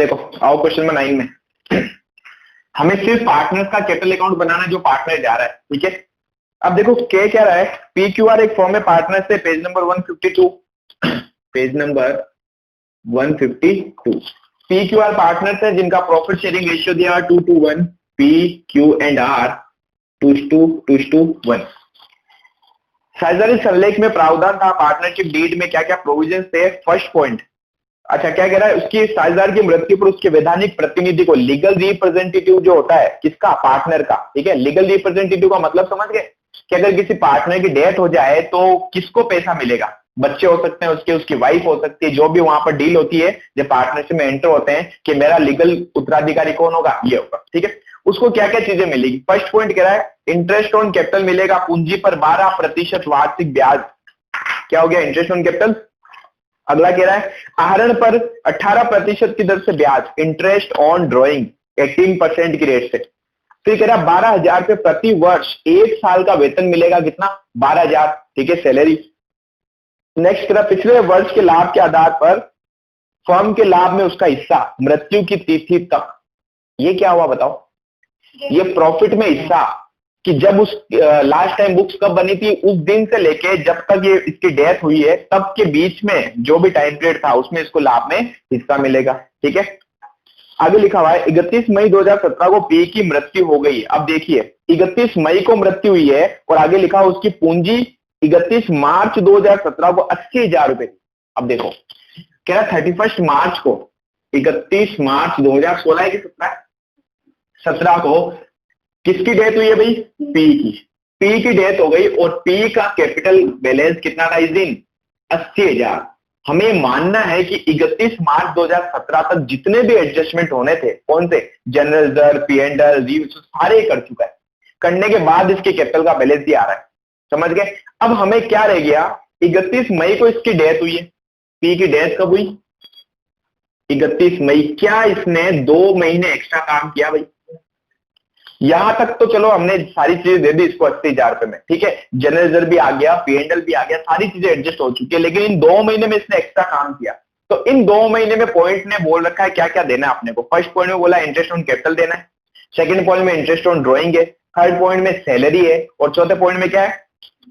देखो आओ question number 9 में हमें सिर्फ पार्टनर्स का कैपिटल अकाउंट बनाना है जो पार्टनर जा रहा है, ठीक है। अब देखो क्या कह रहा है, पी क्यू आर एक फॉर्म है पार्टनर से, page number 152, page number 152। P Q R partner है जिनका प्रॉफिट शेयरिंग रेशियो दिया 2:1, पी क्यू एंड आर 2:1। साझेदारी सरलेख में प्रावधान था पार्टनरशिप डीड में क्या क्या प्रोविजन थे। फर्स्ट पॉइंट, अच्छा क्या कह रहा है, उसकी साझेदार की मृत्यु पर उसके वैधानिक प्रतिनिधि को, लीगल रिप्रेजेंटेटिव जो होता है किसका, पार्टनर का, ठीक है। लीगल रिप्रेजेंटेटिव का मतलब समझ गए कि अगर किसी पार्टनर की डेथ हो जाए तो किसको पैसा मिलेगा, बच्चे हो सकते हैं उसके, उसकी वाइफ हो सकती है, जो भी वहां पर डील होती है जब पार्टनरशिप में एंटर होते हैं कि मेरा लीगल उत्तराधिकारी कौन होगा, ये होगा, ठीक है। उसको क्या क्या चीजें मिलेगी। फर्स्ट पॉइंट कह रहा है इंटरेस्ट ऑन कैपिटल मिलेगा, पूंजी पर 12% वार्षिक ब्याज, क्या हो गया इंटरेस्ट ऑन कैपिटल। अगला कह रहा है आहरण पर 18% की दर से ब्याज, इंटरेस्ट ऑन ड्रॉइंग 18% की रेट से। फिर कह रहा है 12,000 रुपए प्रति वर्ष, एक साल का वेतन मिलेगा, कितना 12,000, ठीक है, सैलरी। नेक्स्ट कह रहा पिछले वर्ष के लाभ के आधार पर फर्म के लाभ में उसका हिस्सा मृत्यु की तिथि तक। ये क्या हुआ बताओ, ये प्रॉफिट में हिस्सा कि जब उस लास्ट टाइम बुक्स कब बनी थी उस दिन से लेके जब तक ये इसकी डेथ हुई है तब के बीच में जो भी टाइम पीरियड था उसमें इसको लाभ में हिस्सा मिलेगा, ठीक है। आगे लिखा हुआ है 31 मई 2017 को पी की मृत्यु हो गई। अब देखिए 31 मई को मृत्यु हुई है और आगे लिखा उसकी पूंजी 31 मार्च 2017 को 80,000 रुपए। अब देखो कह रहा 31 मार्च को, 31 मार्च 2016 है कि 17 को किसकी डेथ हुई है भाई, पी की डेथ हो गई और पी का कैपिटल बैलेंस कितना था इस दिन, 80,000। हमें मानना है कि 31 मार्च 2017 तक जितने भी एडजस्टमेंट होने थे, कौन से, general reserve, P and L, सारे कर चुका है। करने के बाद इसके कैपिटल का बैलेंस ही आ रहा है, समझ गए। अब हमें क्या रह गया, 31 मई को इसकी डेथ हुई है, पी की डेथ कब हुई, 31 मई। क्या इसने 2 महीने एक्स्ट्रा काम किया भाई, यहां तक तो चलो हमने सारी चीजें दे दी इसको 80,000 रुपए में, ठीक है। जनरल रिजर्व भी आ गया, पीएनएल भी आ गया, सारी चीजें एडजस्ट हो चुकी है, लेकिन इन 2 महीने में इसने एक्स्ट्रा काम किया। तो इन 2 महीने में पॉइंट ने बोल रखा है क्या क्या देना है अपने को। फर्स्ट पॉइंट में बोला इंटरेस्ट ऑन कैपिटल देना है, सेकंड पॉइंट में इंटरेस्ट ऑन ड्रॉइंग है, थर्ड पॉइंट में सैलरी है और चौथे पॉइंट में क्या है,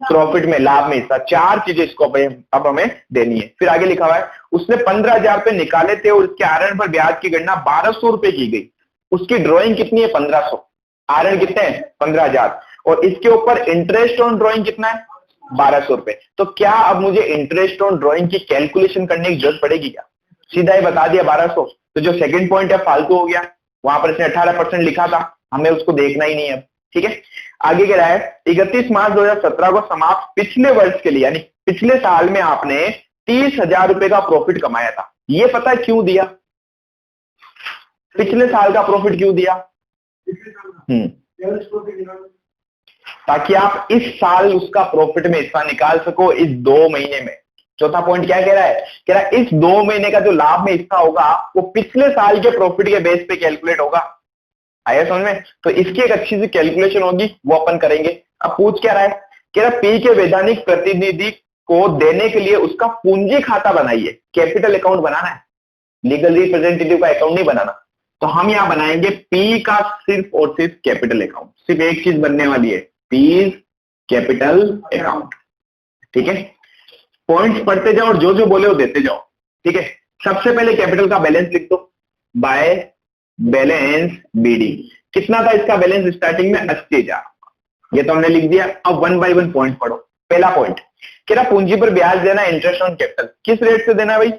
प्रॉफिट में, लाभ में हिस्सा। 4 चीजें इसको अब हमें देनी है। फिर आगे लिखा हुआ है उसने 15,000 रुपए निकाले थे और उसके आहरण पर ब्याज की गणना 1,200 रुपए की गई। उसकी ड्रॉइंग कितनी है, 1,500, आहरण कितने हैं 15,000 और इसके ऊपर इंटरेस्ट ऑन ड्रॉइंग कितना है 1,200 रुपए। तो क्या अब मुझे इंटरेस्ट ऑन ड्रॉइंग की कैलकुलेशन करने की जरूरत पड़ेगी क्या, सीधा ही बता दिया 1,200। तो जो सेकंड पॉइंट है फालतू हो गया, वहां पर इसने 18% लिखा था, हमें उसको देखना ही नहीं है, ठीक है। आगे कह रहा है 31 मार्च 2017 को समाप्त पिछले वर्ष के लिए, यानी पिछले साल में आपने 30,000 रुपए का प्रॉफिट कमाया था। ये पता है क्यों दिया, पिछले साल का प्रॉफिट क्यों दिया, ताकि आप इस साल उसका प्रॉफिट में हिस्सा निकाल सको इस 2 महीने में। चौथा पॉइंट क्या कह रहा है, कह रहा है इस 2 महीने का जो लाभ में हिस्सा होगा वो पिछले साल के प्रॉफिट के बेस पे कैलकुलेट होगा। आया समझ में। तो इसकी एक अच्छी सी कैलकुलेशन होगी, वो अपन करेंगे। अब पूछ क्या रहा है, कह रहा पी के वैधानिक प्रतिनिधि को देने के लिए उसका पूंजी खाता बनाइए, कैपिटल अकाउंट बनाना है, लीगल रिप्रेजेंटेटिव का अकाउंट नहीं बनाना। तो हम यहां बनाएंगे पी का सिर्फ और सिर्फ कैपिटल अकाउंट। सिर्फ एक चीज बनने वाली है, पी कैपिटल अकाउंट, ठीक है। पॉइंट्स पढ़ते जाओ और जो जो बोले वो देते जाओ, ठीक है। सबसे पहले कैपिटल का बैलेंस लिख दो, बाय बैलेंस बीडी। कितना था इसका बैलेंस स्टार्टिंग में, 80,000, ये तो हमने लिख दिया। अब 1 बाय 1 पॉइंट पढ़ो। पहला पॉइंट कह रहा पूंजी पर ब्याज देना, इंटरेस्ट ऑन कैपिटल, किस रेट से देना है भाई,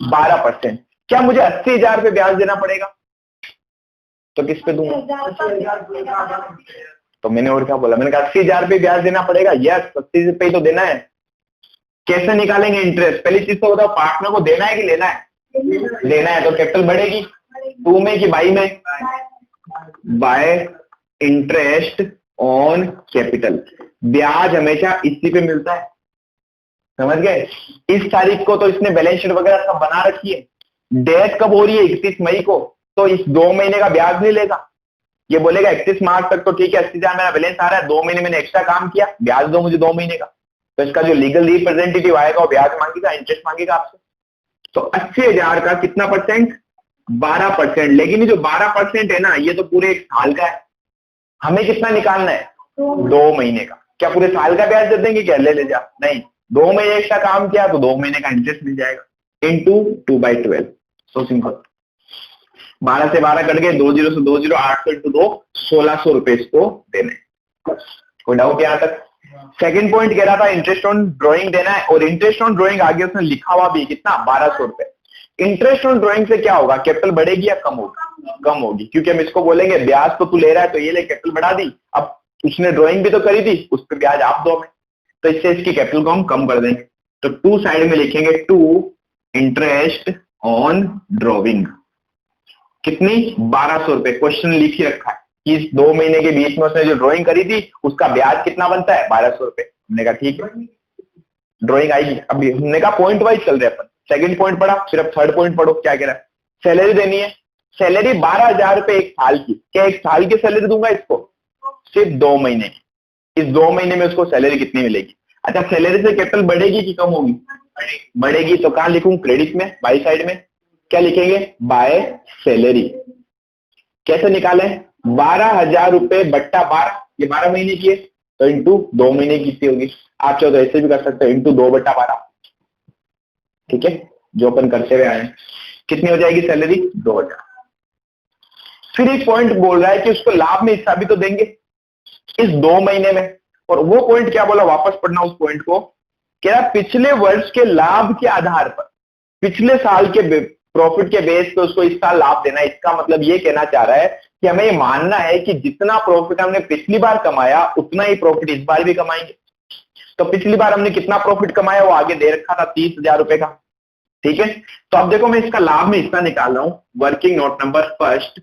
12%। क्या मुझे 80,000 रुपए ब्याज देना पड़ेगा, तो किस पे दूंगा, तो मैंने और क्या बोला, मैंने कहा 80,000 रुपए ब्याज देना पड़ेगा, यस 80 रुपए तो देना है। कैसे निकालेंगे इंटरेस्ट, पहली चीज तो बताओ पार्टनर को देना है कि लेना है, लेना है, तो कैपिटल बढ़ेगी 2 में कि बाई में, बाय इंटरेस्ट ऑन कैपिटल। ब्याज हमेशा इसी पे मिलता है, समझ गए। इस तारीख को तो इसने बैलेंस शीट वगैरह सब बना रखी है, डेट कब हो रही है 31 मई को, तो इस 2 महीने का ब्याज नहीं लेगा। ये बोलेगा 31 मार्च तक तो ठीक है, 80,000 मेरा बैलेंस आ रहा है, 2 महीने मैंने एक्स्ट्रा काम किया, ब्याज दो मुझे 2 महीने का। तो इसका जो लीगल रिप्रेजेंटेटिव आएगा वो ब्याज मांगेगा, इंटरेस्ट मांगेगा आपसे। तो 80,000 का कितना परसेंट, 12%। लेकिन ये जो 12% है ना, ये तो पूरे एक साल का है। हमें कितना निकालना है? 2 महीने का। क्या पूरे साल का ब्याज दे देंगे क्या? ले जा, नहीं, 2 महीने एक्स्ट्रा काम किया तो 2 महीने का इंटरेस्ट मिल जाएगा इंटू 2/12। So simple. 12 से 12 कट गए, 2 जीरो से 2 जीरो, 800 इंटू 2, 1600 रुपए इसको देने। कोई डाउट यहाँ तक? सेकंड पॉइंट कह रहा था इंटरेस्ट ऑन ड्राइंग देना है, और इंटरेस्ट ऑन ड्राइंग आगे उसने लिखा हुआ भी कितना? 1200 रुपए। इंटरेस्ट ऑन ड्राइंग से क्या होगा? कैपिटल बढ़ेगी या कम होगी? कम होगी, क्योंकि हम इसको बोलेंगे ब्याज तो तू ले रहा है तो ये ले, कैपिटल बढ़ा दी। अब उसने ड्राइंग भी तो करी थी, उस पर ब्याज आप दो हमें, तो इससे इसकी कैपिटल को हम कम कर देंगे। तो टू साइड में लिखेंगे टू इंटरेस्ट ऑन ड्रॉइंग। कितनी? 1200 रुपए। क्वेश्चन लिख ही रखा है कि इस 2 महीने के बीच में उसने जो ड्राइंग करी थी उसका ब्याज कितना बनता है? 1200 रुपए। हमने कहा ठीक है, ड्राइंग आएगी। अब हमने कहा पॉइंट वाइज चल रहे अपन। सेकंड पॉइंट पढ़ा, फिर अब थर्ड पॉइंट पढ़ो। क्या कह रहा है? सैलरी देनी है। सैलरी 12,000 रुपए एक साल की। क्या एक साल की सैलरी दूंगा इसको? सिर्फ 2 महीने की। इस 2 महीने में उसको सैलरी कितनी मिलेगी? अच्छा, सैलरी से कैपिटल बढ़ेगी कि कम होगी? बढ़ेगी। तो कहां लिखूं? क्रेडिट में, बाई साइड में। क्या लिखेंगे? By salary. कैसे निकालें? 12,000 रुपए बट्टा 12, ये 12 महीने की है, तो इंटू 2 महीने की कितनी होगी? आप चाहो तो ऐसे भी कर सकते हो, इंटू 2/12। ठीक है, जो अपन करते हुए आए। कितनी हो जाएगी सैलरी? 2,000। फिर एक पॉइंट बोल रहा है कि उसको लाभ में हिस्सा भी तो देंगे इस 2 महीने में। और वो पॉइंट क्या बोला? वापस पढ़ना उस पॉइंट को। क्या? पिछले वर्ष के लाभ के आधार पर, पिछले साल के प्रॉफिट के बेस पे उसको इस साल लाभ देना है। इसका मतलब ये कहना चाह रहा है कि हमें ये मानना है कि जितना प्रॉफिट हमने पिछली बार कमाया उतना ही प्रॉफिट इस बार भी कमाएंगे। तो पिछली बार हमने कितना प्रॉफिट कमाया वो आगे दे रखा था, 30,000 रुपए का। ठीक है, तो अब देखो मैं इसका लाभ में हिस्सा निकाल रहा हूं। Working note number first,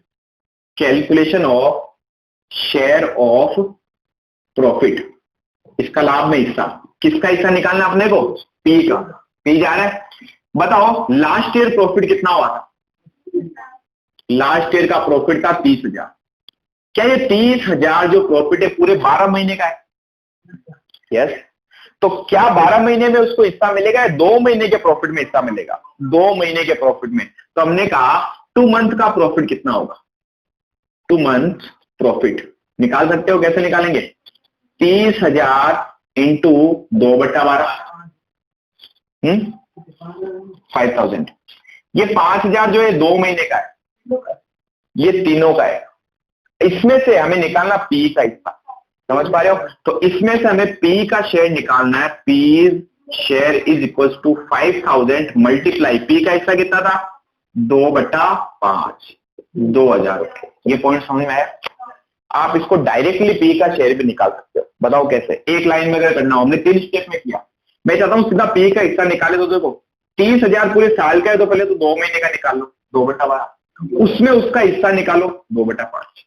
calculation of share of profit. इसका लाभ में हिस्सा, किसका हिस्सा निकालना अपने को? पी का। पी जा रहा है। बताओ लास्ट ईयर प्रॉफिट कितना हुआ था? लास्ट ईयर का प्रॉफिट था 30,000। क्या ये 30,000 जो प्रॉफिट है पूरे 12 महीने का है? यस। तो क्या 12 महीने में उसको हिस्सा मिलेगा या 2 महीने के प्रॉफिट में हिस्सा मिलेगा? 2 महीने के प्रॉफिट में। तो हमने कहा 2 मंथ का प्रॉफिट कितना होगा? 2 मंथ प्रॉफिट निकाल सकते हो। कैसे निकालेंगे? 30,000 इंटू 2/12, 5,000। ये 5,000 जो है 2 महीने का है, ये तीनों का है। इसमें से हमें निकालना पी का हिस्सा। समझ पा रहे हो? तो इसमें से हमें पी का शेयर निकालना है। P share is equal to 5,000 multiply P का हिस्सा कितना था? 2/5, 2,000 रुपए। ये पॉइंट समझ में आया? आप इसको डायरेक्टली पी का शेयर भी निकाल सकते हो। बताओ कैसे? एक लाइन में अगर करना हो, हमने 3 स्टेप में किया। मैं चाहता हूं सीधा पी का हिस्सा निकाले। तो देखो 30,000 पूरे साल का है, तो पहले तो 2 महीने का निकाल लो, 2/12। उसमें उसका हिस्सा निकालो, 2/5।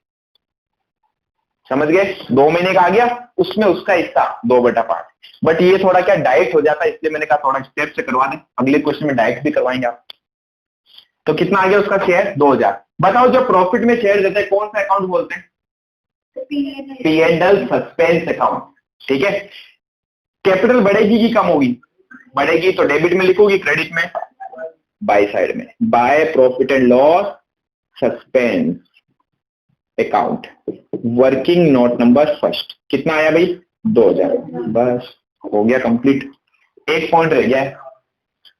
समझ गए? 2 महीने का आ गया, उसमें उसका हिस्सा 2/5। बट ये थोड़ा क्या डायरेक्ट हो जाता है, इसलिए मैंने कहा थोड़ा स्टेप से करवा दें। अगले क्वेश्चन में डायरेक्ट भी करवाएंगे आप। तो कितना आ गया उसका शेयर? 2,000। बताओ जो प्रॉफिट में शेयर देते हैं कौन सा अकाउंट बोलते हैं? P&L suspense account. ठीक है, कैपिटल बढ़ेगी कि कम होगी? बढ़ेगी। तो डेबिट में लिखोगी, क्रेडिट में, बाय साइड में, by profit and loss suspense account. Working note number first. कितना आया भाई? 2,000। बस हो गया कंप्लीट। एक पॉइंट रह गया है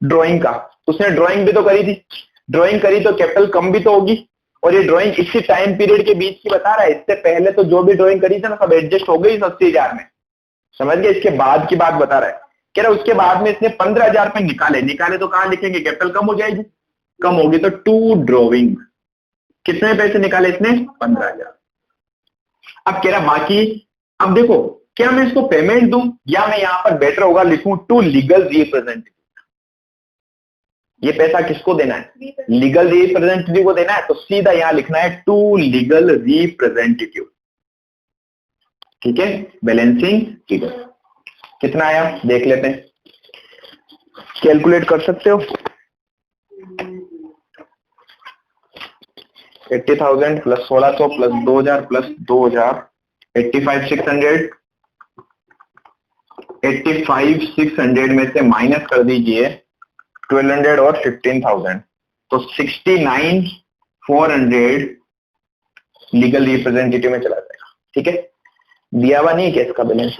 ड्राइंग का। उसने ड्राइंग भी तो करी थी। ड्राइंग करी तो कैपिटल कम भी तो होगी। और ये ड्राइंग इसी टाइम पीरियड के बीच की बता रहा है। इससे पहले तो जो भी ड्राइंग करी थी ना सब एडजस्ट हो गई 80,000 में। समझ गए? इसके बाद की बात बता रहा है। कह रहा उसके बाद में इसने 15,000 रुपए निकाले तो कहां लिखेंगे? कैपिटल कम हो जाएगी। कम होगी तो टू ड्रॉइंग। कितने पैसे निकाले इसने? 15,000। अब कह रहा बाकी, अब देखो क्या मैं इसको पेमेंट दूं या मैं यहां पर बेटर होगा लिखूं टू लीगल रिप्रेजेंटेटिव। ये पैसा किसको देना है? लीगल रिप्रेजेंटेटिव को देना है। तो सीधा यहां लिखना है टू लीगल रिप्रेजेंटेटिव। ठीक है, बैलेंसिंग फिगर कितना आया देख लेते हैं। कैलकुलेट कर सकते हो? 80,000 प्लस 1,600 प्लस 2,000 प्लस 2,000, 85,600। 85,600 में से माइनस कर दीजिए 1,200 और 15,000, तो 69 400 लीगल रिप्रेजेंटेटिव में चला जाएगा। ठीक है, दिया हुआ नहीं है क्या इसका बैलेंस,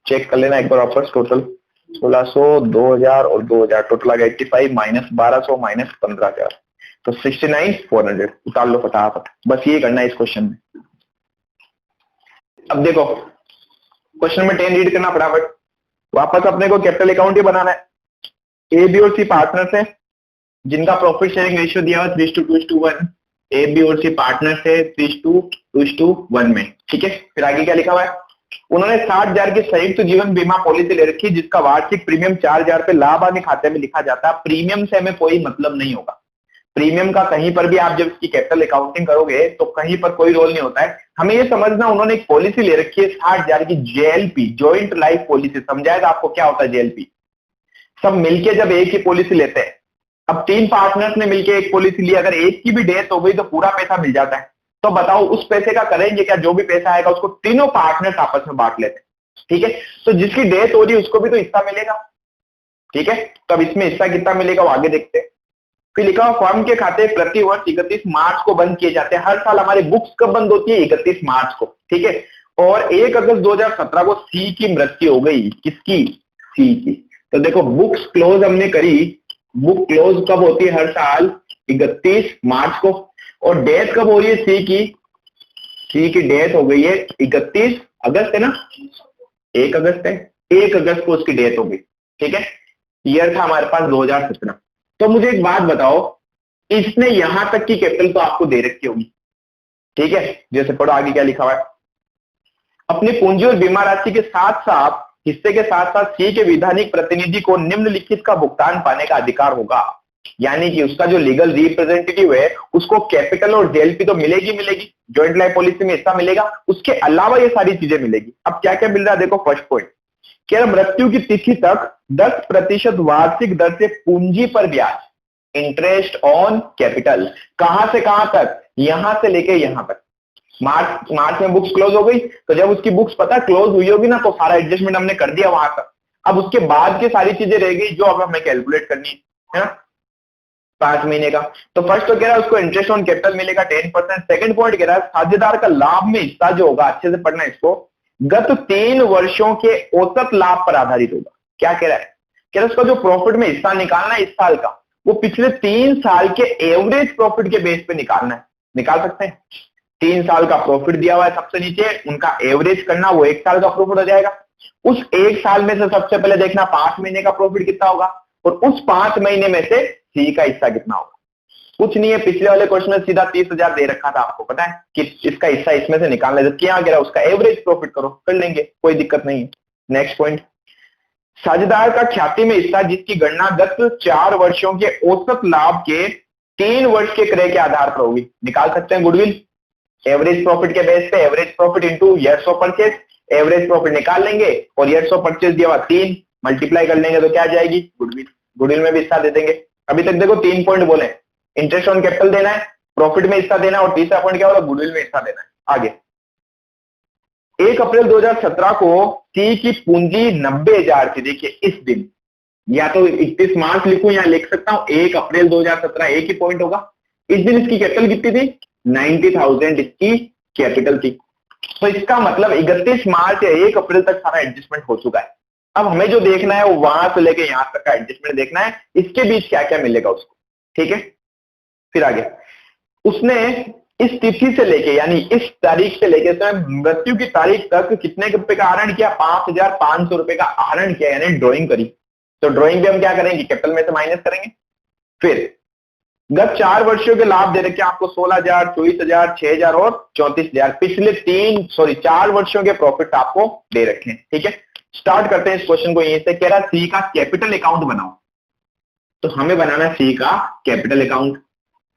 चेक कर लेना एक बार। ऑफर्स टोटल 1600, 2000 और 2000, टोटल आ गया 85 माइनस 1200 माइनस 15000, तो 69,400 उतार लो फटाफट। बस ये करना है इस क्वेश्चन में। अब देखो क्वेश्चन में 10 रीड करना फटाफट। वापस अपने को कैपिटल अकाउंट ही बनाना है। ए बी और सी पार्टनर्स है जिनका प्रॉफिट शेयरिंग रेशियो दिया हुआ 3:2:1। ए बी और सी पार्टनर्स है 3:2:1 में। ठीक है, फिर आगे क्या लिखा हुआ है, उन्होंने 60,000 की संयुक्त जीवन बीमा पॉलिसी ले रखी जिसका वार्षिक प्रीमियम 4,000 पे लाभ आने खाते में लिखा जाता है। प्रीमियम से हमें कोई मतलब नहीं होगा। प्रीमियम का कहीं पर भी आप जब इसकी कैपिटल अकाउंटिंग करोगे तो कहीं पर कोई रोल नहीं होता है। हमें ये समझना उन्होंने एक पॉलिसी ले रखी है 60,000 की, जेएलपी, जॉइंट लाइफ पॉलिसी। समझाएगा आपको क्या होता है जेएलपी। सब मिलके जब एक ही पॉलिसी लेते हैं, अब 3 पार्टनर्स ने मिलके एक पॉलिसी ली, अगर एक की भी डेथ हो गई तो पूरा पैसा मिल जाता है। तो बताओ उस पैसे का करेंगे क्या, जो भी पैसा आएगा उसको तीनों पार्टनर्स आपस में बांट लेते हैं। ठीक है, तो जिसकी डेथ हो रही है उसको भी तो हिस्सा मिलेगा। ठीक है, तो अब इसमें हिस्सा कितना मिलेगा वो आगे देखते हैं। फिर लिखा हुआ फर्म के खाते प्रति वर्ष 31 मार्च को बंद किए जाते हैं। हर साल हमारी बुक्स कब बंद होती है, 31 मार्च को। ठीक है, और 1 अगस्त 2017 को सी की मृत्यु हो गई। किसकी, सी की। तो देखो बुक्स क्लोज हमने करी, बुक क्लोज कब होती है हर साल, 31 मार्च को। और डेथ कब हो रही है सी की, सी की डेथ हो गई है 31 अगस्त है ना, 1 अगस्त है, 1 अगस्त को उसकी डेथ हो गई। ठीक है, ईयर था हमारे पास 2017। तो मुझे एक बात बताओ, इसने यहां तक की कैपिटल तो आपको दे रखी होगी। ठीक है, जैसे पढ़ो आगे क्या लिखा हुआ है, अपनी पूंजी और बीमा राशि के साथ साथ हिस्से के साथ साथ सी के वैधानिक प्रतिनिधि को निम्नलिखित का भुगतान पाने का अधिकार होगा। यानी कि उसका जो लीगल रिप्रेजेंटेटिव है उसको कैपिटल और जेएलपी तो मिलेगी मिलेगी, जॉइंट लाइफ पॉलिसी में हिस्सा मिलेगा, उसके अलावा ये सारी चीजें मिलेगी। अब क्या क्या मिल रहा है देखो, फर्स्ट पॉइंट क्या, मृत्यु की तिथि तक 10% वार्षिक दर से पूंजी पर ब्याज, इंटरेस्ट ऑन कैपिटल। कहां से कहां तक, यहां से लेके यहां तक। मार्च में बुक्स क्लोज हो गई, तो जब उसकी बुक्स पता क्लोज हुई होगी ना तो सारा एडजस्टमेंट हमने कर दिया वहां तक। अब उसके बाद की सारी चीजें रह गई जो अब हमें कैलकुलेट करनी है ना, 5 महीने का। तो फर्स्ट तो कह रहा है उसको इंटरेस्ट ऑन कैपिटल मिलेगा 10%। सेकंड पॉइंट कह रहा है साझेदार का लाभ में हिस्सा जो होगा, अच्छे से पढ़ना इसको, गत 3 वर्षों के औसत लाभ पर आधारित होगा। क्या कह रहा है, कह रहा है उसका जो प्रॉफिट में हिस्सा निकालना है इस साल का, वो पिछले 3 साल के एवरेज प्रॉफिट के बेस पे निकालना है। निकाल सकते हैं, 3 साल का प्रॉफिट दिया हुआ है सबसे नीचे, उनका एवरेज करना, वो 1 साल का प्रॉफिट हो जाएगा। उस 1 साल में से सबसे पहले देखना 5 महीने का प्रॉफिट कितना होगा, और उस 5 महीने में से सी का हिस्सा कितना होगा। कुछ नहीं है, पिछले वाले क्वेश्चन में सीधा 30,000 दे रखा था, आपको पता है कि इसका हिस्सा इसमें से निकालना है। क्या कह रहा है, उसका एवरेज प्रॉफिट करो, कर लेंगे, कोई दिक्कत नहीं है। नेक्स्ट पॉइंट, साझेदार का ख्याति में हिस्सा जिसकी गणना गत 4 वर्षों के औसत लाभ के 3 वर्ष के क्रय के आधार पर होगी। निकाल सकते हैं गुडविल, एवरेज प्रॉफिट के बेस पे average profit into years of purchase, average profit निकाल लेंगे और ईयर्स ऑफ परचेज दिया हुआ 3 मल्टीप्लाई कर लेंगे तो क्या आ जाएगी, गुडविल। गुडविल में भी हिस्सा दे देंगे। अभी तक देखो 3 पॉइंट बोले, इंटरेस्ट ऑन कैपिटल देना है, प्रॉफिट में हिस्सा देना, और तीसरा पॉइंट क्या होगा, गुडविल में हिस्सा देना है। आगे 1 अप्रैल 2017 को सी की पूंजी 90,000 थी। देखिए इस दिन, या तो 31 मार्च लिखूं या लिख सकता हूं 1 अप्रैल 2017, एक ही पॉइंट होगा। इस दिन इसकी कैपिटल कितनी थी, 90,000 इसकी कैपिटल थी। तो इसका मतलब 31 मार्च या 1 अप्रैल तक सारा एडजस्टमेंट हो चुका है। अब हमें जो देखना है वो वहां से लेके यहां तक का एडजस्टमेंट देखना है, इसके बीच क्या क्या मिलेगा उसको। ठीक है, फिर आगे उसने इस तिथि से लेके यानी इस तारीख से लेके मृत्यु की तारीख तक कितने रुपए का आहरण किया, 5,500 रुपए का आहरण किया, यानी ड्रॉइंग करी। तो ड्रॉइंग भी हम क्या करेंगे, कैपिटल में से माइनस करेंगे। फिर गत 4 वर्षों के लाभ दे रखे आपको 16,000, 24,000, 6,000 और 34,000। पिछले 4 वर्षों के प्रॉफिट आपको दे रखे हैं। ठीक है, स्टार्ट करते हैं इस क्वेश्चन को। यहीं से कह रहा सी का कैपिटल अकाउंट बनाओ, तो हमें बनाना सी का capital account,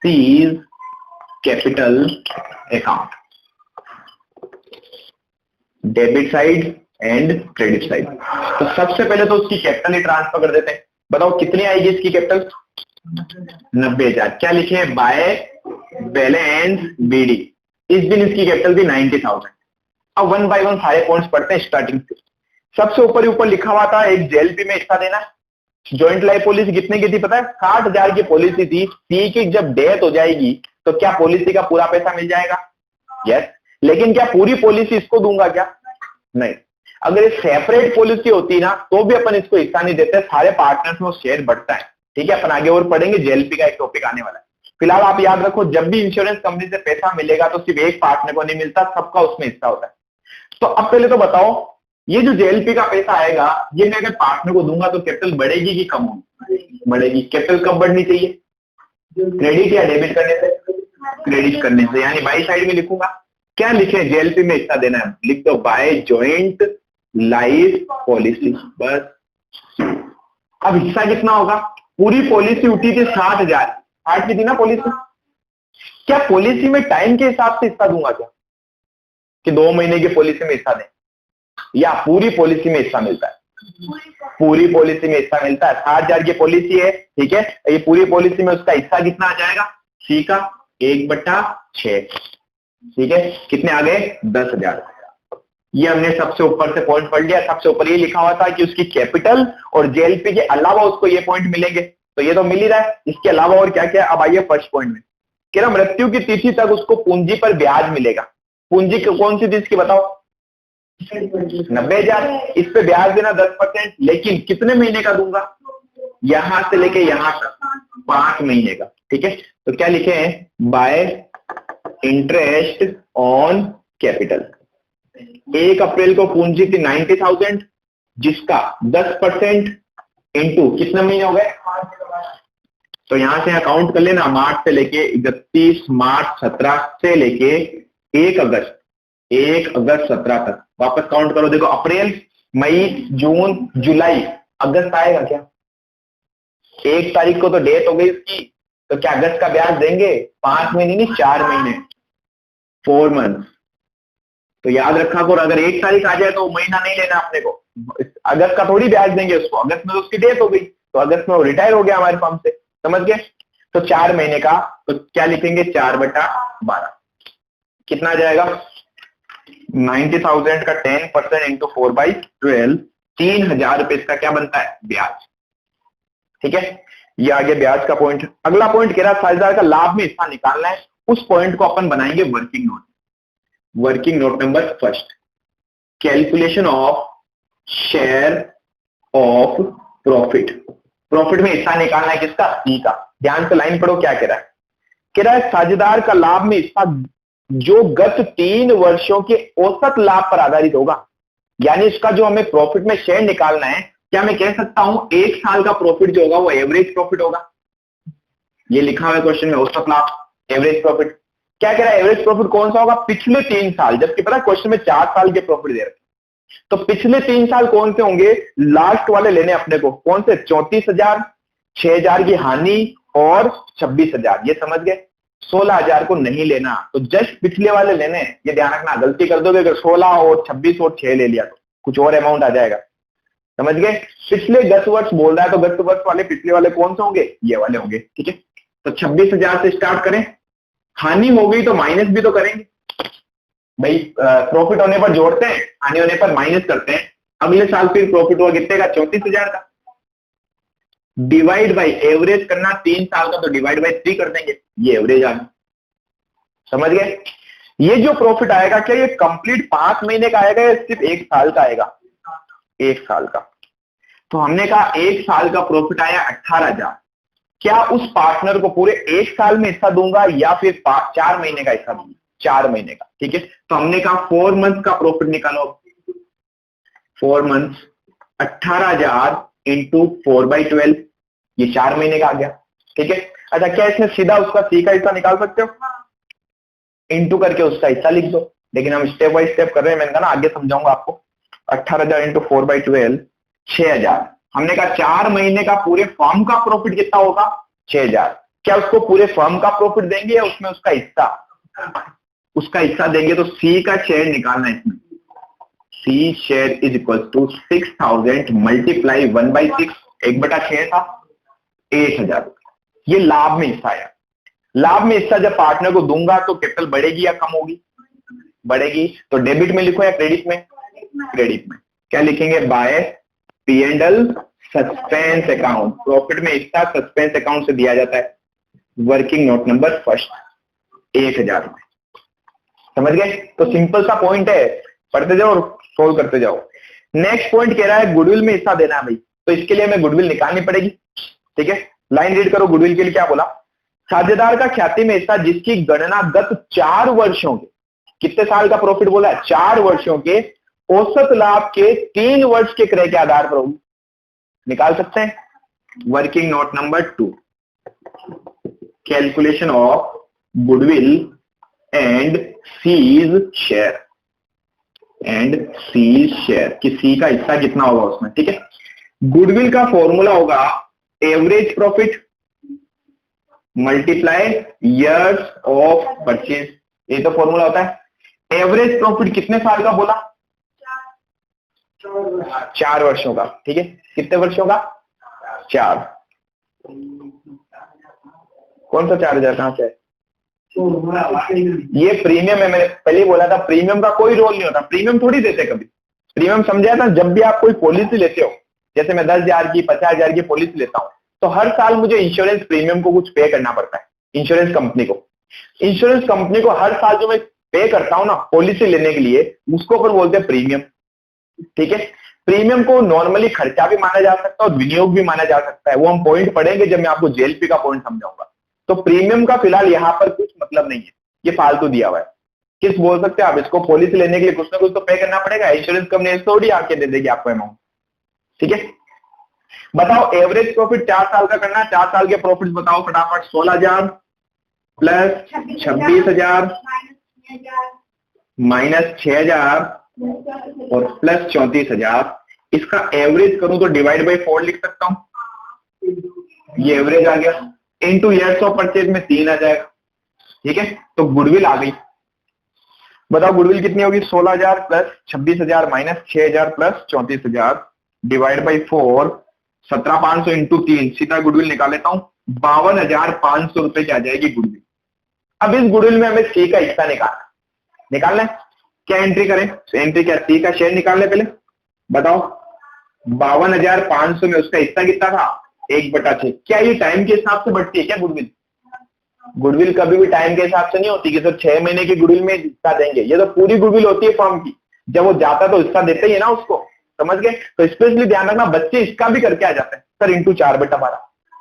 C capital account, debit side and credit side. तो सबसे पहले तो उसकी कैपिटल ही ट्रांसफर कर देते हैं। बताओ कितनी आएगी इसकी कैपिटल, 90,000। क्या लिखे, बाय बैलेंस बीडी। इस दिन इसकी कैपिटल थी 90,000। अब 1 बाय 1 सारे पॉइंट्स पढ़ते हैं स्टार्टिंग से। सबसे ऊपर लिखा हुआ था एक जेएलपी में हिस्सा देना। जॉइंट लाइफ पॉलिसी कितने की थी पता है, 60,000 की पॉलिसी थी। सी की जब डेथ हो जाएगी तो क्या पॉलिसी का पूरा पैसा मिल जाएगा? यस। लेकिन क्या पूरी पॉलिसी इसको दूंगा क्या? नहीं। अगर ये सेपरेट पॉलिसी होती ना तो भी अपन इसको हिस्सा नहीं देते, सारे पार्टनर्स में वो शेयर बढ़ता है। ठीक है, अपन आगे और पढ़ेंगे, जेएलपी का एक टॉपिक आने वाला है। फिलहाल आप याद रखो, जब भी इंश्योरेंस कंपनी से पैसा मिलेगा तो सिर्फ एक पार्टनर को नहीं मिलता, सबका उसमें हिस्सा होता है। तो अब पहले तो बताओ, ये जो जेएलपी का पैसा आएगा, ये मैं अगर पार्टनर को दूंगा तो कैपिटल बढ़ेगी कि कम होगी? बढ़ेगी। कैपिटल कब बढ़नी चाहिए? क्रेडिट या डेबिट करने से? क्रेडिट करने से। यानी बाई साइड में लिखूंगा, क्या लिखे? जेएलपी में हिस्सा देना है, लिख दो बाय जॉइंट लाइफ पॉलिसी, बस। अब हिस्सा कितना होगा? पूरी पॉलिसी उठी थी 60,000, 60 की थी ना पॉलिसी। क्या पॉलिसी में टाइम के हिसाब से हिस्सा दूंगा क्या, कि 2 महीने की पॉलिसी में हिस्सा दें, या पूरी पॉलिसी में हिस्सा मिलता है? पूरी पॉलिसी में हिस्सा मिलता है। 60,000 की पॉलिसी है, ठीक है, ये पूरी पॉलिसी में उसका हिस्सा कितना आ जाएगा? सी का 1/6। ठीक है, कितने आ गए? 10,000। ये हमने सबसे ऊपर से पॉइंट पढ़ लिया। सबसे ऊपर ये लिखा हुआ था कि उसकी कैपिटल और जेएलपी के अलावा उसको ये पॉइंट मिलेंगे, तो ये तो मिल ही रहा है। इसके अलावा और क्या क्या? अब आइए फर्स्ट पॉइंट में, कि मृत्यु की तिथि तक उसको पूंजी पर ब्याज मिलेगा। पूंजी कौन सी थी इसकी बताओ? 90,000। इस पे ब्याज देना 10%, लेकिन कितने महीने का दूंगा? यहां से लेके यहां तक 5 महीने का। ठीक है, तो क्या लिखे हैं? Bye interest on capital. 1 अप्रैल को पूंजी थी 90,000, जिसका 10% इंटू कितने महीने हो गए? तो यहां से अकाउंट कर लेना, मार्च से लेके 31 मार्च 17 से लेके 1 अगस्त 17 तक वापस काउंट करो। देखो, अप्रैल, मई, जून, जुलाई, अगस्त आएगा क्या? 1 तारीख को तो डेट हो गई उसकी, तो क्या अगस्त का ब्याज देंगे? 5 महीने नहीं, 4 महीने, 4 मंथ। तो याद रखा करो, अगर 1 तारीख आ जाए तो महीना नहीं लेना अपने को, अगस्त का थोड़ी ब्याज देंगे उसको। अगस्त में तो उसकी डेट हो गई, तो अगस्त में वो रिटायर हो गया हमारे फर्म से, समझ गए? तो 4 महीने का, तो क्या लिखेंगे? 4/12। कितना आ जाएगा? 90,000 का 10% इंटू 4/12, 3,000 रुपए इसका क्या बनता है? ब्याज। ठीक है, ये आगे ब्याज का पॉइंट। अगला पॉइंट कह रहा है 60,000 का लाभ में हिस्सा निकालना है। उस पॉइंट को अपन बनाएंगे working note. Working note number first, calculation of share of profit. Profit में हिस्सा निकालना है किसका? सी का। ध्यान से लाइन पढ़ो, क्या कह रहा है? कह रहा है साझेदार का लाभ में हिस्सा जो गत 3 वर्षों के औसत लाभ पर आधारित होगा। यानी इसका जो हमें प्रॉफिट में शेयर निकालना है, क्या मैं कह सकता हूं 1 साल का प्रॉफिट जो होगा वो एवरेज प्रॉफिट होगा? ये लिखा हुआ है क्वेश्चन में, औसत लाभ, एवरेज प्रॉफिट। क्या कह रहा है? एवरेज प्रॉफिट कौन सा होगा? पिछले 3 साल, जबकि पता है क्वेश्चन में 4 साल के प्रॉफिट दे रखे। तो पिछले 3 साल कौन से होंगे? लास्ट वाले लेने अपने को। कौन से? 34,000, 6,000 की हानि और 26,000। ये समझ गए? 16,000 को नहीं लेना, तो जस्ट पिछले वाले लेने। ये ध्यान रखना, गलती कर दोगे अगर 16 और 26 और 6 ले लिया तो कुछ और अमाउंट आ जाएगा, समझ गए? पिछले 10 वर्ष बोल रहा है, तो 10 वर्ष वाले पिछले वाले कौन से होंगे? ये वाले होंगे। ठीक है, तो 26,000 से स्टार्ट करें। हानि हो गई तो माइनस भी तो करेंगे भाई, प्रॉफिट होने पर जोड़ते हैं, हानि होने पर माइनस करते हैं। अगले साल फिर प्रॉफिट हुआ कितने का? 34,000 का। डिवाइड बाई एवरेज करना, 3 साल का, तो डिवाइड बाई 3 कर देंगे, ये एवरेज आ गया, समझ गए? ये जो प्रॉफिट आएगा, क्या ये कंप्लीट 5 महीने का आएगा या सिर्फ 1 साल का आएगा? 1 साल का। तो हमने कहा 1 साल का प्रॉफिट आया 18,000। क्या उस पार्टनर को पूरे 1 साल में हिस्सा दूंगा या फिर 4 महीने का हिस्सा दूंगा? 4 महीने का। ठीक है, तो हमने कहा 4 मंथ का प्रॉफिट निकालो। 4 मंथ, 18,000 इंटू 4/12, ये 4 महीने का आ गया। ठीक है, अच्छा, क्या इसमें सीधा उसका सी का हिस्सा निकाल सकते हो? इंटू करके उसका हिस्सा लिख दो, लेकिन हम स्टेप बाय स्टेप कर रहे हैं, मैंने कहा ना आगे समझाऊंगा आपको। 18,000 इंटू 4/12, 6,000। हमने कहा 4 महीने का पूरे फर्म का प्रॉफिट कितना होगा? 6,000। क्या उसको पूरे फर्म का प्रॉफिट देंगे या उसमें उसका हिस्सा? उसका हिस्सा देंगे, तो सी का शेयर निकालना है इसमें। C share is equal to 6,000 multiply 1/6, 1/6 था, 8,000। ये लाभ में हिस्सा आया। लाभ में हिस्सा जब पार्टनर को दूंगा तो कैपिटल बढ़ेगी या कम होगी? बढ़ेगी। तो डेबिट में लिखो या क्रेडिट में? क्रेडिट में। क्या लिखेंगे? Bye P&L suspense account. Profit में हिस्सा सस्पेंस अकाउंट से दिया जाता है। Working note number first. 1000 रुपए। समझ गए? तो सिंपल सा पॉइंट है, पढ़ते जाओ और सोल्व करते जाओ। नेक्स्ट पॉइंट कह रहा है गुडविल में हिस्सा देना है भाई, तो इसके लिए हमें गुडविल निकालनी पड़ेगी। ठीक है, लाइन रीड करो। गुडविल के लिए क्या बोला? साझेदार का ख्याति में हिस्सा जिसकी गणना गत 4 वर्षों के, कितने साल का प्रॉफिट बोला है? 4 वर्षों के औसत लाभ के 3 वर्ष के क्रय के आधार पर होगी। निकाल सकते हैं। Working note number 2, calculation of goodwill and C's share, कि सी का हिस्सा कितना होगा उसमें। ठीक है, गुडविल का फॉर्मूला होगा average profit multiply years of purchase, ये तो फॉर्मूला होता है। एवरेज प्रॉफिट कितने साल का बोला? 4 वर्षों का। ठीक है, कितने वर्षों का? 4। कौन सा 4000 कहां से है? ये प्रीमियम है, मैंने पहले ही बोला था प्रीमियम का कोई रोल नहीं होता, प्रीमियम थोड़ी देते कभी। प्रीमियम समझा था, जब भी आप कोई पॉलिसी लेते हो, जैसे मैं 10,000 की 50,000 की पॉलिसी लेता हूं, तो हर साल मुझे इंश्योरेंस प्रीमियम को कुछ पे करना पड़ता है इंश्योरेंस कंपनी को। इंश्योरेंस कंपनी को हर साल जो मैं पे करता हूं ना पॉलिसी लेने के लिए, उसको अपन बोलते हैं प्रीमियम। ठीक है, प्रीमियम को नॉर्मली खर्चा भी माना जा सकता है और विनियोग भी माना जा सकता है, वो हम पॉइंट पढ़ेंगे जब मैं आपको जेएलपी का पॉइंट समझाऊंगा। तो प्रीमियम का फिलहाल यहाँ पर कुछ मतलब नहीं है, ये फालतू दिया हुआ है। किस बोल सकते हैं आप इसको? पॉलिसी लेने के लिए कुछ ना कुछ तो पे करना पड़ेगा, इंश्योरेंस कंपनी थोड़ी आके दे देगी आपको अमाउंट। ठीक है, बताओ एवरेज प्रॉफिट 4 साल का करना है, 4 साल के प्रॉफिट बताओ फटाफट। 16,000 प्लस 26,000 माइनस 6,000 और प्लस 34,000। इसका एवरेज करूं तो डिवाइड बाई 4 लिख सकता हूं, ये एवरेज आ गया। इनटू ईयर्स ऑफ परचेज में 3 आ जाएगा। ठीक है, तो गुडविल आ गई। बताओ गुडविल कितनी होगी? 16,000 plus 26,000 minus 6,000 plus 34,000 divide by 4, 17,500 into 3, सीधा गुडविल निकाल लेता हूं। 52,500 रुपए की आ जाएगी गुडविल। अब इस गुडविल में हमें सी का हिस्सा निकालना है। क्या एंट्री करें? एंट्री क्या? सी का शेयर निकाल ले पहले। बताओ 52,500 में उसका हिस्सा कितना था? 1/6। क्या ये टाइम के हिसाब से बढ़ती है क्या गुडविल? गुडविल कभी भी टाइम के हिसाब से नहीं होती कि तो 6 महीने की गुडविल में हिस्सा देंगे, ये तो पूरी गुडविल होती है फर्म की। जब वो जाता तो हिस्सा देते ही है ना उसको। समझ गए? तो स्पेशली ध्यान रखना, बच्चे इसका भी करके आ जाते हैं सर इंटू 4/12।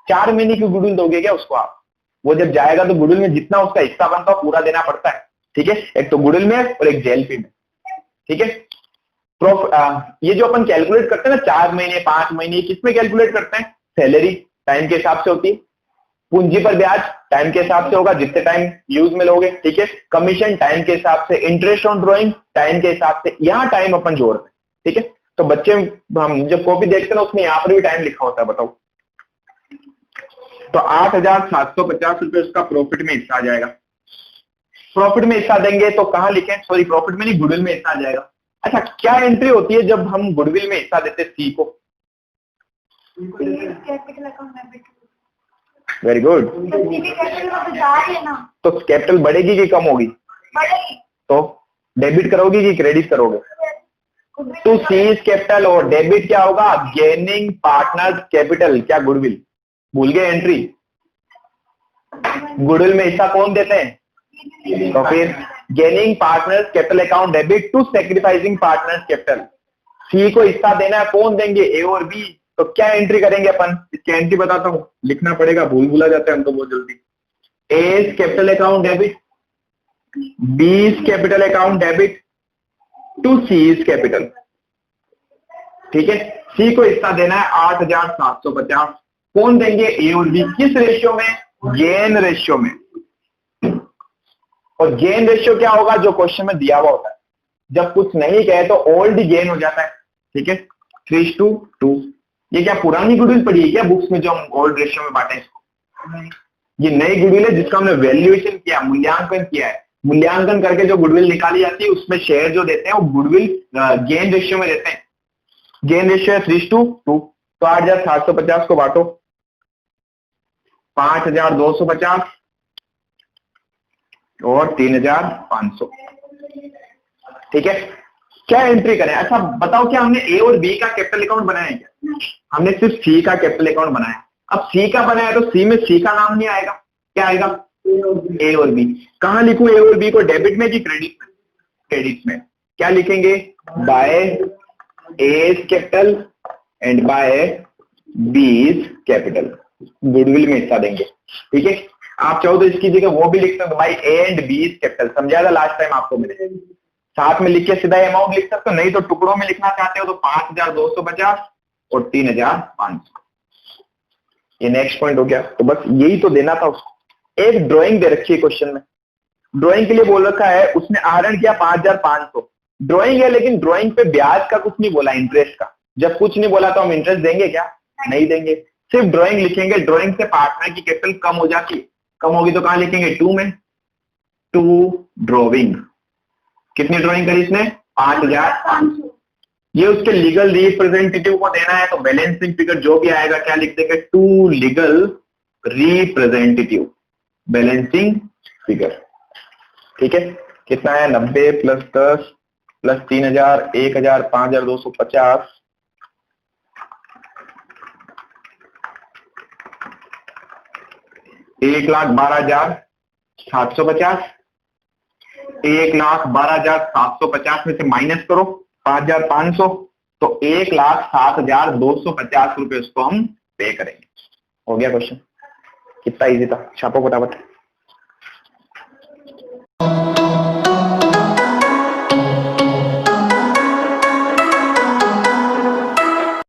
4 महीने की गुडविल दोगे क्या उसको आप? वो जब जाएगा तो गुडविल में जितना उसका हिस्सा बनता है पूरा देना पड़ता है। ठीक है, एक तो गुडविल में और एक जेएलपी में। ठीक है, ये जो अपन कैलकुलेट करते हैं ना 4 महीने 5 महीने, किसमें कैलकुलेट करते हैं? सैलरी टाइम के हिसाब से होती है, पूंजी पर ब्याज टाइम के हिसाब से होगा जितने टाइम यूज में लोगे। ठीक है, कमीशन टाइम के हिसाब से, इंटरेस्ट ऑन ड्रॉइंग टाइम के हिसाब से, यहाँ टाइम अपन जोड़ते हैं। ठीक है, तो बच्चे हम जब कॉपी देखते हैं ना उसमें यहाँ पर भी टाइम लिखा होता है। बताओ, तो 8,750 रुपए उसका प्रॉफिट में हिस्सा आ जाएगा। प्रॉफिट में हिस्सा देंगे तो कहां लिखें? सॉरी, प्रॉफिट में नहीं, गुडविल में हिस्सा आ जाएगा। अच्छा, क्या एंट्री होती है जब हम गुडविल में हिस्सा देते सी को? Very good. तो कैपिटल बढ़ेगी कि कम होगी? तो डेबिट करोगी कि क्रेडिट करोगे? टू सीज कैपिटल, और डेबिट क्या होगा? Gaining partners capital. क्या गुडविल? भूल गए एंट्री? गुडविल में हिस्सा कौन देते हैं? तो फिर gaining partners capital account debit to sacrificing partners capital. C को हिस्सा देना है, कौन देंगे? ए और बी। तो क्या एंट्री करेंगे अपन? इसकी एंट्री बताता हूं, लिखना पड़ेगा, भूला जाता है हम तो बहुत जल्दी। A capital account debit, B capital account debit to C capital. ठीक है, सी को हिस्सा देना है 8,750। कौन देंगे? ए और बी। किस रेशियो में? गेन रेशियो में। और गेन रेशियो क्या होगा? जो क्वेश्चन में दिया हुआ होता है। जब कुछ नहीं कहे तो ओल्ड गेन हो जाता है। ठीक है, 3:2। ये क्या पुरानी गुडविल पड़ी है क्या बुक्स में जो हम ओल्ड रेशियो में बांटे इसको? ये नई गुडविल है जिसका हमने वैल्यूएशन किया, मूल्यांकन किया है। मूल्यांकन करके जो गुडविल निकाली जाती है उसमें शेयर जो देते हैं वो गुडविल गेन रेशियो में देते हैं। गेन रेशियो है 3:2। तो 8,750 को बांटो, 5,250 और 3,500। ठीक है, क्या एंट्री करें? अच्छा बताओ, क्या हमने ए और बी का कैपिटल अकाउंट बनाया है क्या? हमने सिर्फ सी का कैपिटल अकाउंट बनाया। अब सी का बनाया तो सी में सी का नाम नहीं आएगा, क्या आएगा? ए और बी। कहाँ लिखूं ए और बी को, डेबिट में कि क्रेडिट में? क्रेडिट में। क्या लिखेंगे? By A's capital and by B's capital, goodwill में हिस्सा देंगे। ठीक है, आप चाहो तो इसकी जगह वो भी लिख सकते हो, by A and B's capital. समझाया था लास्ट टाइम आपको मैंने, साथ में लिख के सीधा अमाउंट लिख सकते हो, नहीं तो टुकड़ों में लिखना चाहते हो तो 5250 और 3500। ये नेक्स्ट पॉइंट हो गया। तो बस यही तो देना था उसको। एक ड्राइंग दे रखी है क्वेश्चन में, ड्राइंग के लिए बोल रखा है, उसने आहरण किया 5500। ड्राइंग है लेकिन ड्राइंग पे ब्याज का कुछ नहीं बोला, इंटरेस्ट का। जब कुछ नहीं बोला तो हम इंटरेस्ट देंगे क्या? नहीं देंगे। सिर्फ ड्राइंग लिखेंगे। ड्राइंग से पार्टनर की कैपिटल कम हो जाती है, कम होगी तो कहां लिखेंगे? टू में। To drawing. कितनी ड्राइंग करी इसने? 5500। ये उसके लीगल रिप्रेजेंटेटिव को देना है, तो बैलेंसिंग फिगर जो भी आएगा क्या लिख देंगे? To legal representative balancing figure. ठीक है, कितना है? 90 प्लस 10 प्लस 3000 1000 5250 1,12,750। 1,12,750 में से माइनस करो 5,500, तो 1,07,250 रुपए उसको हम पे करेंगे। हो गया क्वेश्चन। कितना इजी था, छापो फटाफट।